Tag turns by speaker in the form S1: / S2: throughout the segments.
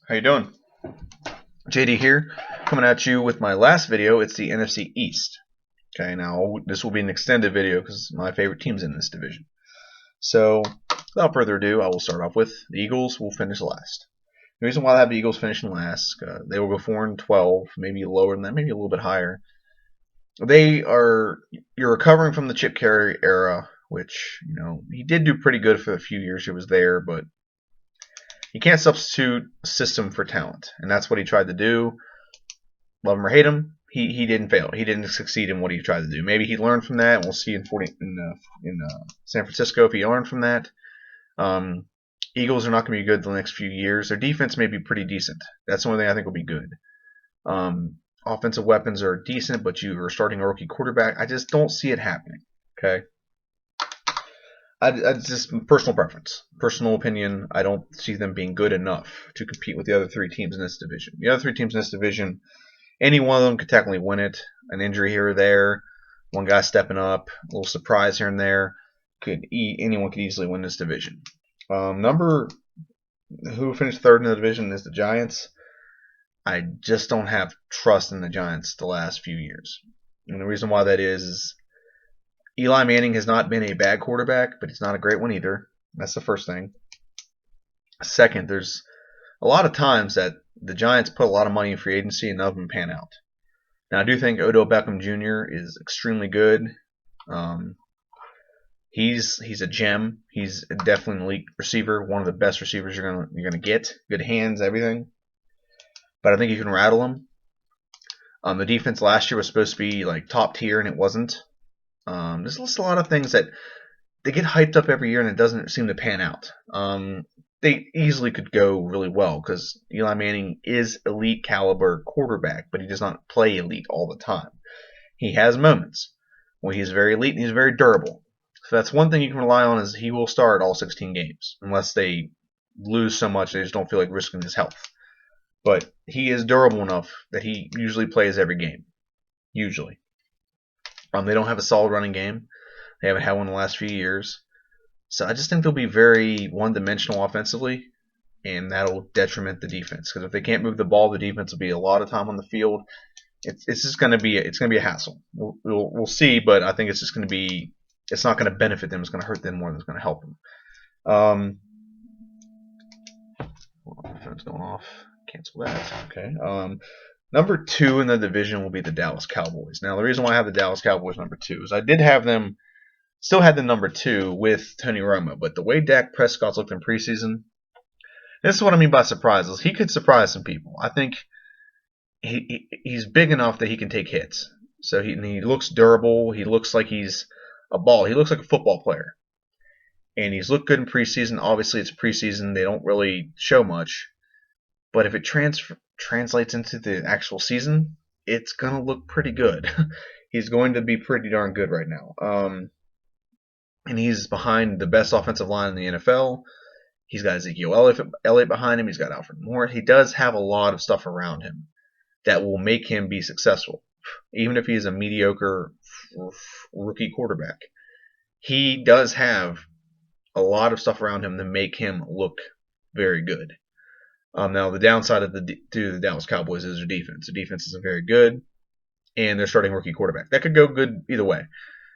S1: How you doing? JD here, coming at you with my last video. It's the NFC East. Okay, now this will be an extended video because my favorite team's in this division. So, without further ado, I will start off with the Eagles will finish last. The reason why I have the Eagles finishing last, they will go 4-12, maybe lower than that, maybe a little bit higher. You're recovering from the Chip Carey era, which, he did do pretty good for the few years he was there, but you can't substitute a system for talent, and that's what he tried to do. Love him or hate him, he didn't fail. He didn't succeed in what he tried to do. Maybe he learned from that. We'll see in San Francisco if he learned from that. Eagles are not going to be good the next few years. Their defense may be pretty decent. That's the only thing I think will be good. Offensive weapons are decent, but you are starting a rookie quarterback. I just don't see it happening. Okay. I just personal preference, personal opinion. I don't see them being good enough to compete with the other three teams in this division. The other three teams in this division, any one of them could technically win it. An injury here or there, one guy stepping up, a little surprise here and there, anyone could easily win this division. Who finished third in the division is the Giants. I just don't have trust in the Giants the last few years, and the reason why that is Eli Manning has not been a bad quarterback, but he's not a great one either. That's the first thing. Second, there's a lot of times that the Giants put a lot of money in free agency and none of them pan out. Now, I do think Odell Beckham Jr. is extremely good. He's a gem. He's definitely an elite receiver, one of the best receivers you're gonna get. Good hands, everything. But I think you can rattle him. The defense last year was supposed to be like top tier, and it wasn't. There's just a lot of things that they get hyped up every year, and it doesn't seem to pan out. They easily could go really well because Eli Manning is elite caliber quarterback, but he does not play elite all the time. He has moments where he's very elite and he's very durable. So that's one thing you can rely on is he will start all 16 games unless they lose so much they just don't feel like risking his health. But he is durable enough that he usually plays every game. Usually. They don't have a solid running game. They haven't had one in the last few years. So I just think they'll be very one-dimensional offensively, and that'll detriment the defense. Because if they can't move the ball, the defense will be a lot of time on the field. It's just going to be a hassle. We'll see, but I think it's just going to be. It's not going to benefit them. It's going to hurt them more than it's going to help them. My phone's going off. Cancel that. Okay. Number 2 in the division will be the Dallas Cowboys. Now, the reason why I have the Dallas Cowboys number 2 is I did have them, still had them number 2 with Tony Romo, but the way Dak Prescott's looked in preseason, this is what I mean by surprises. He could surprise some people. I think he's big enough that he can take hits. So he looks durable. He looks like he's a ball. He looks like a football player. And he's looked good in preseason. Obviously, it's preseason. They don't really show much. But if it translates into the actual season, it's going to look pretty good. He's going to be pretty darn good right now. And he's behind the best offensive line in the NFL. He's got Ezekiel Elliott behind him. He's got Alfred Morris. He does have a lot of stuff around him that will make him be successful. Even if he's a mediocre rookie quarterback, he does have a lot of stuff around him to make him look very good. Now, the downside to the Dallas Cowboys is their defense. Their defense isn't very good, and they're starting rookie quarterback. That could go good either way.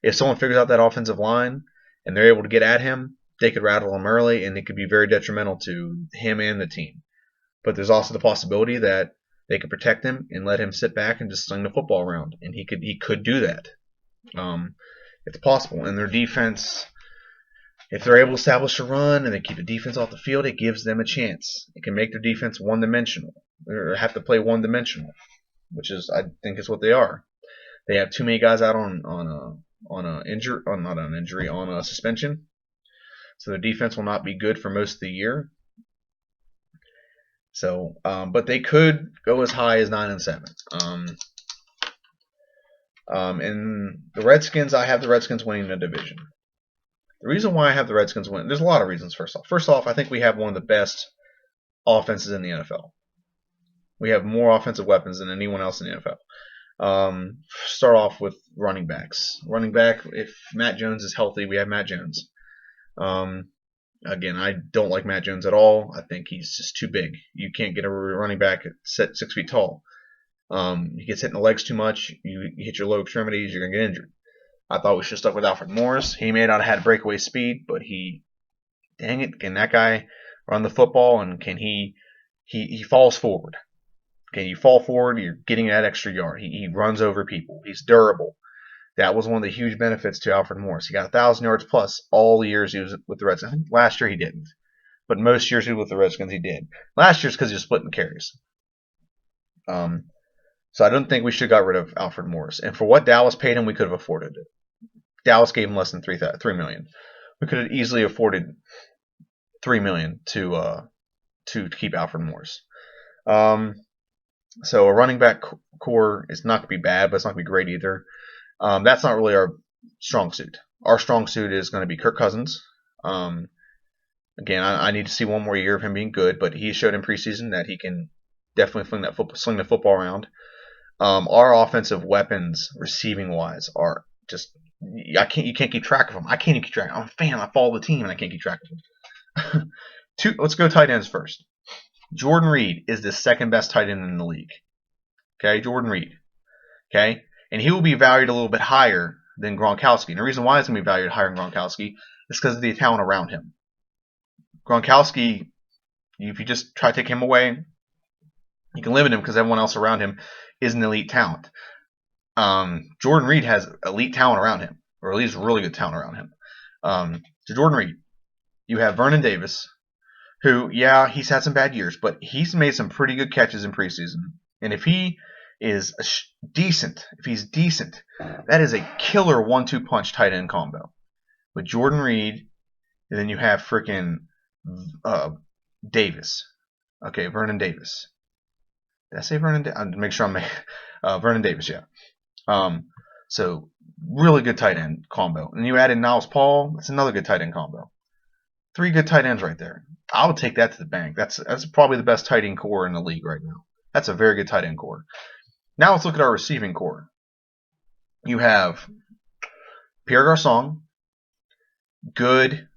S1: If someone figures out that offensive line and they're able to get at him, they could rattle him early, and it could be very detrimental to him and the team. But there's also the possibility that they could protect him and let him sit back and just sling the football around, and he could do that. It's possible. And their defense, if they're able to establish a run and they keep the defense off the field, it gives them a chance. It can make their defense one-dimensional, or have to play one-dimensional, which is, I think, is what they are. They have too many guys out on a suspension, so their defense will not be good for most of the year. So, but they could go as high as 9-7. And the Redskins, I have the Redskins winning the division. The reason why I have the Redskins win, there's a lot of reasons. First off, I think we have one of the best offenses in the NFL. We have more offensive weapons than anyone else in the NFL. Start off with running backs. Running back, if Matt Jones is healthy, we have Matt Jones. Again, I don't like Matt Jones at all. I think he's just too big. You can't get a running back set 6 feet tall. He gets hit in the legs too much. You hit your low extremities, you're gonna get injured. I thought we should have stuck with Alfred Morris. He may not have had breakaway speed, but dang it, can that guy run the football? And can he falls forward? Can you fall forward? You're getting that extra yard. He runs over people. He's durable. That was one of the huge benefits to Alfred Morris. He got 1,000 yards plus all the years he was with the Redskins. I think last year he didn't, but most years he was with the Redskins he did. Last year's because he was splitting carries. So I don't think we should have got rid of Alfred Morris. And for what Dallas paid him, we could have afforded it. Dallas gave him less than $3 million. We could have easily afforded $3 million to keep Alfred Morris. So a running back core is not going to be bad, but it's not going to be great either. That's not really our strong suit. Our strong suit is going to be Kirk Cousins. Again, I need to see one more year of him being good, but he showed in preseason that he can definitely sling the football around. Our offensive weapons, receiving wise, are just you can't keep track of them. I can't even keep track. I'm a fan. I follow the team, and I can't keep track of them. Let's go tight ends first. Jordan Reed is the second best tight end in the league. Okay, Jordan Reed. Okay, and he will be valued a little bit higher than Gronkowski. And the reason why he's going to be valued higher than Gronkowski is because of the talent around him. Gronkowski, if you just try to take him away, you can limit him because everyone else around him is an elite talent. Jordan Reed has elite talent around him, or at least really good talent around him. So Jordan Reed, you have Vernon Davis, who, yeah, he's had some bad years, but he's made some pretty good catches in preseason. And if he is decent, that is a killer 1-2 punch tight end combo with Jordan Reed, and then you have freaking Davis. Okay, Vernon Davis. Did I say Vernon? Make sure I'm Vernon Davis. Yeah. So really good tight end combo, and you add in Niles Paul. That's another good tight end combo. 3 good tight ends right there. I would take that to the bank. That's probably the best tight end core in the league right now. That's a very good tight end core. Now let's look at our receiving core. You have Pierre Garçon, good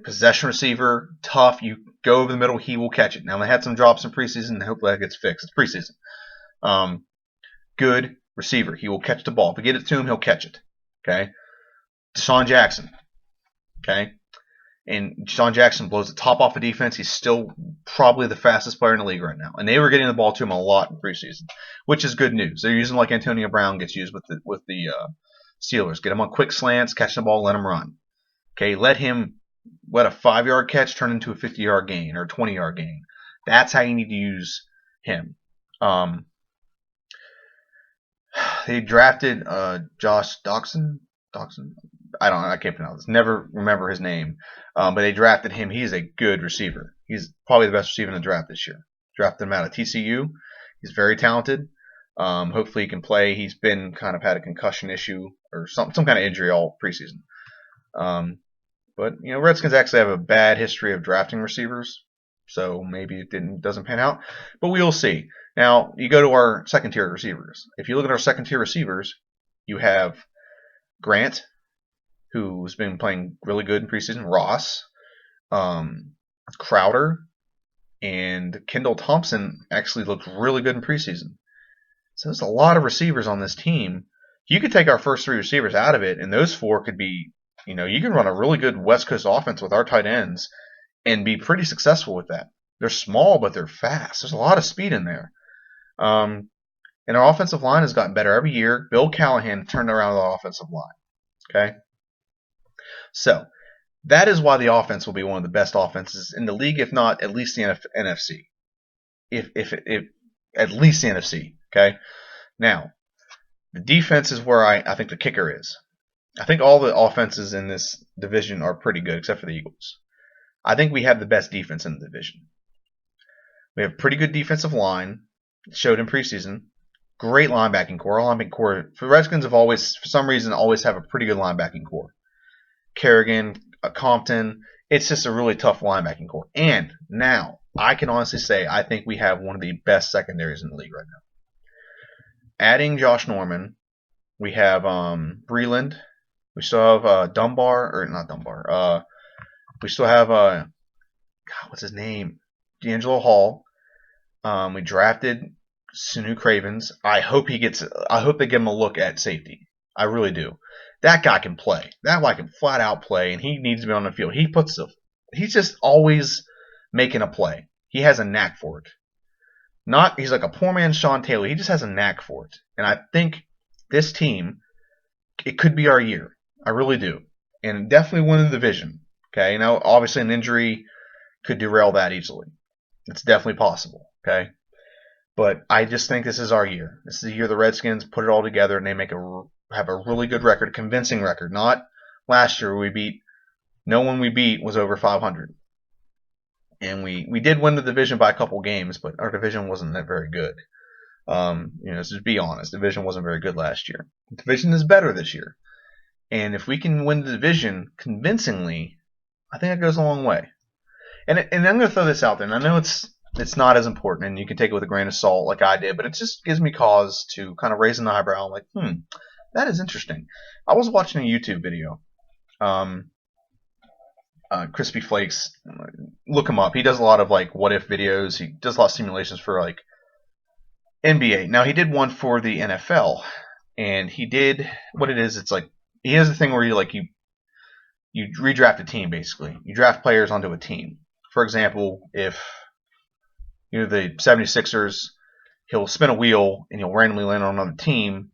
S1: possession receiver, tough. You go over the middle, he will catch it. Now they had some drops in preseason. Hopefully that gets fixed. It's preseason. Good receiver. He will catch the ball. If we get it to him, he'll catch it. Okay. Deshaun Jackson. Okay. And Deshaun Jackson blows the top off of defense. He's still probably the fastest player in the league right now. And they were getting the ball to him a lot in preseason, which is good news. They're using like Antonio Brown gets used with the Steelers. Get him on quick slants, catch the ball, let him run. Okay, let a 5-yard catch turn into a 50-yard gain or a 20-yard gain. That's how you need to use him. They drafted Josh Doxson. I can't pronounce this. Never remember his name. But they drafted him. He's a good receiver. He's probably the best receiver in the draft this year. Drafted him out of TCU. He's very talented. Hopefully he can play. He's been kind of had a concussion issue or some kind of injury all preseason. But Redskins actually have a bad history of drafting receivers, so maybe it doesn't pan out. But we'll see. Now you go to our second tier receivers. If you look at our second tier receivers, you have Grant, who's been playing really good in preseason, Ross, Crowder, and Kendall Thompson actually looked really good in preseason. So there's a lot of receivers on this team. You could take our first 3 receivers out of it, and those 4 could be, you can run a really good West Coast offense with our tight ends and be pretty successful with that. They're small, but they're fast. There's a lot of speed in there. And our offensive line has gotten better every year. Bill Callahan turned around the offensive line. Okay? So that is why the offense will be one of the best offenses in the league, if not at least the NFC. If at least the NFC. Okay. Now, the defense is where I think the kicker is. I think all the offenses in this division are pretty good, except for the Eagles. I think we have the best defense in the division. We have pretty good defensive line, showed in preseason. Great linebacking core. Our linebacking core for the Redskins have always, for some reason, always have a pretty good linebacking core. Kerrigan, Compton. It's just a really tough linebacking core. And now, I can honestly say I think we have one of the best secondaries in the league right now. Adding Josh Norman, we have Breland. We still have We still have God, what's his name? D'Angelo Hall. We drafted Sanu Cravens. I hope he gets. I hope they give him a look at safety. I really do. That guy can play. That guy can flat out play, and he needs to be on the field. He's just always making a play. He has a knack for it. He's like a poor man's Sean Taylor. He just has a knack for it. And I think this team, it could be our year. I really do. And definitely win the division. Okay, now obviously an injury could derail that easily. It's definitely possible. Okay, but I just think this is our year. This is the year the Redskins put it all together and they have a really good record, a convincing record. Not last year no one we beat was over 500. And we did win the division by a couple games, but our division wasn't that very good. Let's just be honest. The division wasn't very good last year. The division is better this year. And if we can win the division convincingly, I think that goes a long way. And I'm going to throw this out there, and I know it's not as important, and you can take it with a grain of salt like I did, but it just gives me cause to kind of raise an eyebrow. I'm like, that is interesting. I was watching a YouTube video. Crispy Flakes, look him up. He does a lot of like what if videos. He does a lot of simulations for like NBA. Now he did one for the NFL, and he did what it is. It's like he has a thing where you redraft a team basically. You draft players onto a team. For example, if you're the 76ers, he'll spin a wheel and he'll randomly land on another team,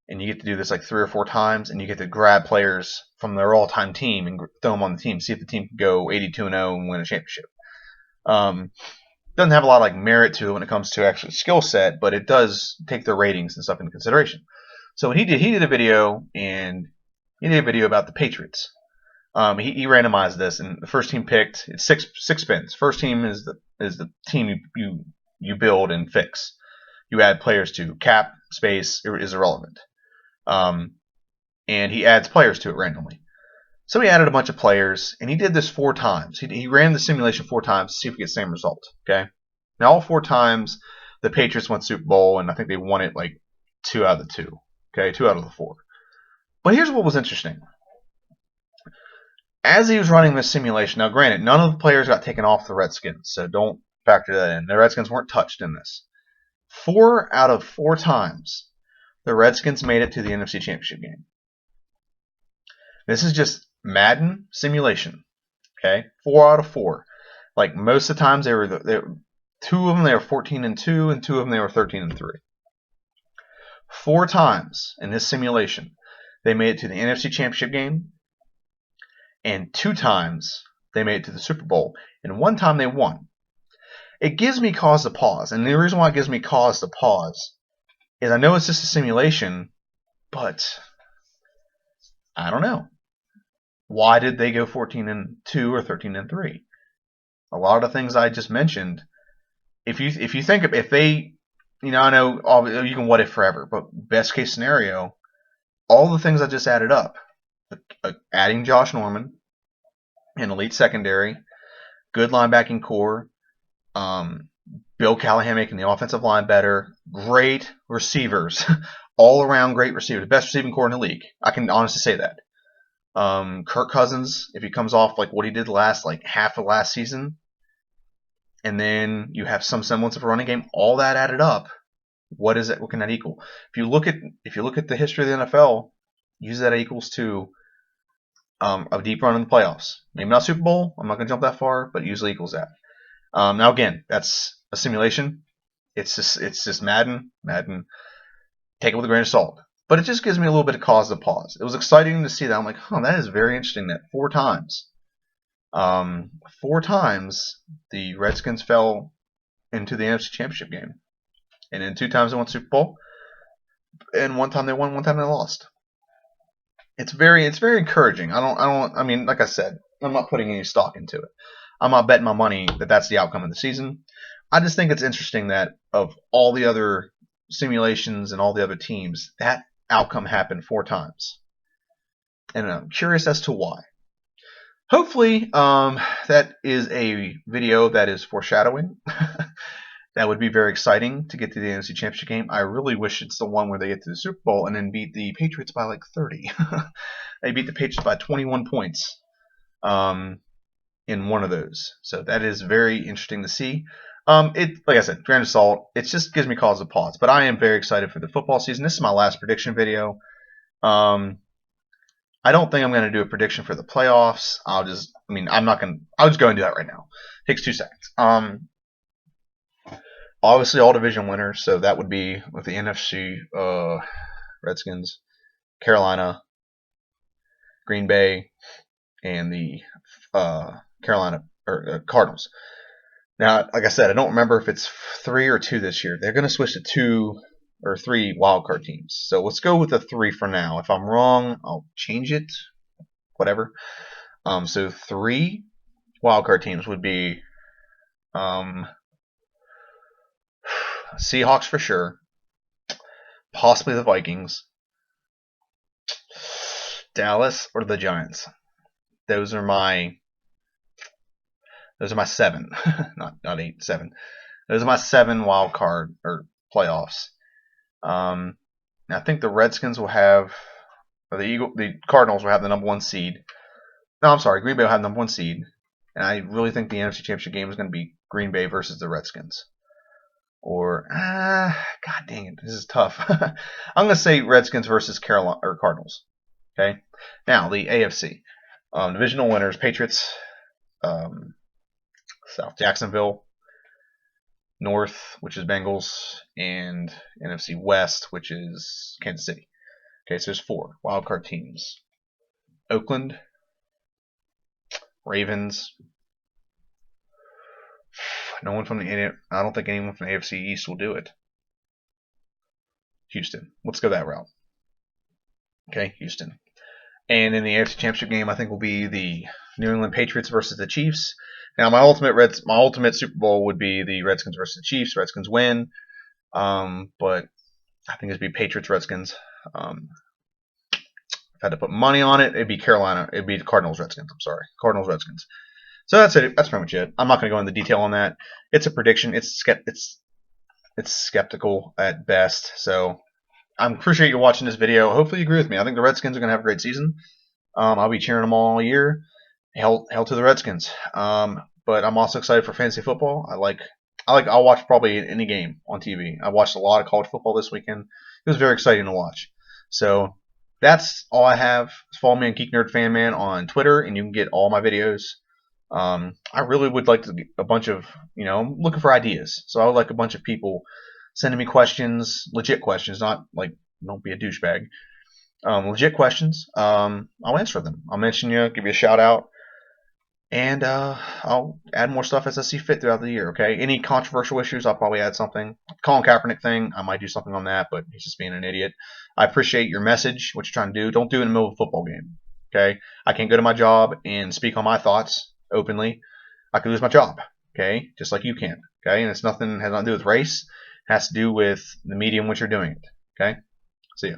S1: and you get to do this like 3 or 4 times, and you get to grab players from their all-time team and throw them on the team. See if the team can go 82-0 and win a championship. Doesn't have a lot of like merit to it when it comes to actual skill set, but it does take their ratings and stuff into consideration. So what he did a video, and he did a video about the Patriots. He randomized this, and the first team picked. It's six spins. First team is the team you build and fix. You add players to. Cap space is irrelevant. And he adds players to it randomly. So he added a bunch of players, and he did this 4 times. He ran the simulation 4 times to see if we get the same result. Okay. Now all 4 times the Patriots won Super Bowl, and I think they won it like 2 out of the 2. Okay, 2 out of the 4. But here's what was interesting. As he was running this simulation, now granted, none of the players got taken off the Redskins, so don't factor that in. The Redskins weren't touched in this. 4 out of 4 times, the Redskins made it to the NFC Championship game. This is just Madden simulation. Okay, 4 out of 4. Like most of the times, 2 of them they were 14-2, and 2 of them they were 13-3. 4 times in this simulation, they made it to the NFC Championship game. And 2 times they made it to the Super Bowl, and 1 time they won. It gives me cause to pause, and the reason why it gives me cause to pause is I know it's just a simulation, but I don't know. Why did they go 14-2 or 13-3? A lot of the things I just mentioned. If you think if they, I know you can what if forever, but best case scenario, all the things I just added up, adding Josh Norman, an elite secondary, good linebacking core, Bill Callahan making the offensive line better, great receivers, all around great receivers, best receiving core in the league. I can honestly say that. Kirk Cousins, if he comes off like what he did half of last season, and then you have some semblance of a running game, all that added up, what is it? What can that equal? If you look at the history of the NFL, use that equals to a deep run in the playoffs. Maybe not Super Bowl. I'm not going to jump that far, but it usually equals that. Now again, that's a simulation. It's just Madden. Take it with a grain of salt. But it just gives me a little bit of cause to pause. It was exciting to see that. I'm like, that is very interesting that 4 times. 4 times the Redskins fell into the NFC Championship game. And then 2 times they won Super Bowl. And 1 time they won, 1 time they lost. It's very encouraging. I mean, like I said, I'm not putting any stock into it. I'm not betting my money that that's the outcome of the season. I just think it's interesting that of all the other simulations and all the other teams, that outcome happened 4 times. And I'm curious as to why. Hopefully, that is a video that is foreshadowing. That would be very exciting to get to the NFC Championship game. I really wish it's the one where they get to the Super Bowl and then beat the Patriots by like 30. They beat the Patriots by 21 points. in one of those. So that is very interesting to see. It, like I said, grain of salt. It just gives me cause to pause. But I am very excited for the football season. This is my last prediction video. I don't think I'm going to do a prediction for the playoffs. I'll just go and do that right now. Takes 2 seconds. Obviously all division winners. So that would be with the NFC, Redskins, Carolina, Green Bay, and the Carolina or Cardinals. Now, like I said, I don't remember if it's 3 or 2 this year. They're going to switch to 2 or 3 wildcard teams. So let's go with the 3 for now. If I'm wrong, I'll change it. Whatever. So 3 wildcard teams would be Seahawks for sure, possibly the Vikings, Dallas, or the Giants. Those are my 7, not 8, 7. Those are my 7 wild card or playoffs. I think the Redskins will have, or the Cardinals will have the number 1 seed. No, I'm sorry, Green Bay will have the number 1 seed, and I really think the NFC Championship game is going to be Green Bay versus the Redskins. Or God dang it, this is tough. I'm going to say Redskins versus Carolina or Cardinals. Okay, now the AFC divisional winners: Patriots, South Jacksonville, North, which is Bengals, and NFC West, which is Kansas City. Okay, so there's 4 wildcard teams: Oakland, Ravens. No one from I don't think anyone from the AFC East will do it. Houston. Let's go that route. Okay, Houston. And in the AFC Championship game, I think will be the New England Patriots versus the Chiefs. Now, my ultimate Super Bowl would be the Redskins versus the Chiefs. Redskins win, but I think it'd be Patriots Redskins. If I had to put money on it, it'd be Carolina. It'd be the Cardinals Redskins. I'm sorry, Cardinals Redskins. So that's it. That's pretty much it. I'm not going to go into detail on that. It's a prediction. It's skeptical at best. So I appreciate you watching this video. Hopefully you agree with me. I think the Redskins are going to have a great season. I'll be cheering them all year. Hell to the Redskins. But I'm also excited for fantasy football. I'll watch probably any game on TV. I watched a lot of college football this weekend. It was very exciting to watch. So that's all I have. Follow me on Geek Nerd Fan Man on Twitter, and you can get all my videos. I really would like to get a bunch of, I'm looking for ideas. So I would like a bunch of people sending me questions, legit questions, not like, don't be a douchebag. Legit questions. I'll answer them. I'll mention you, give you a shout out, and I'll add more stuff as I see fit throughout the year. Okay. Any controversial issues, I'll probably add something. Colin Kaepernick thing, I might do something on that, but he's just being an idiot. I appreciate your message, what you're trying to do. Don't do it in the middle of a football game. Okay. I can't go to my job and speak on my thoughts openly. I could lose my job. Okay. Just like you can. Okay. And has nothing to do with race. It has to do with the medium in which you're doing it. Okay. See ya.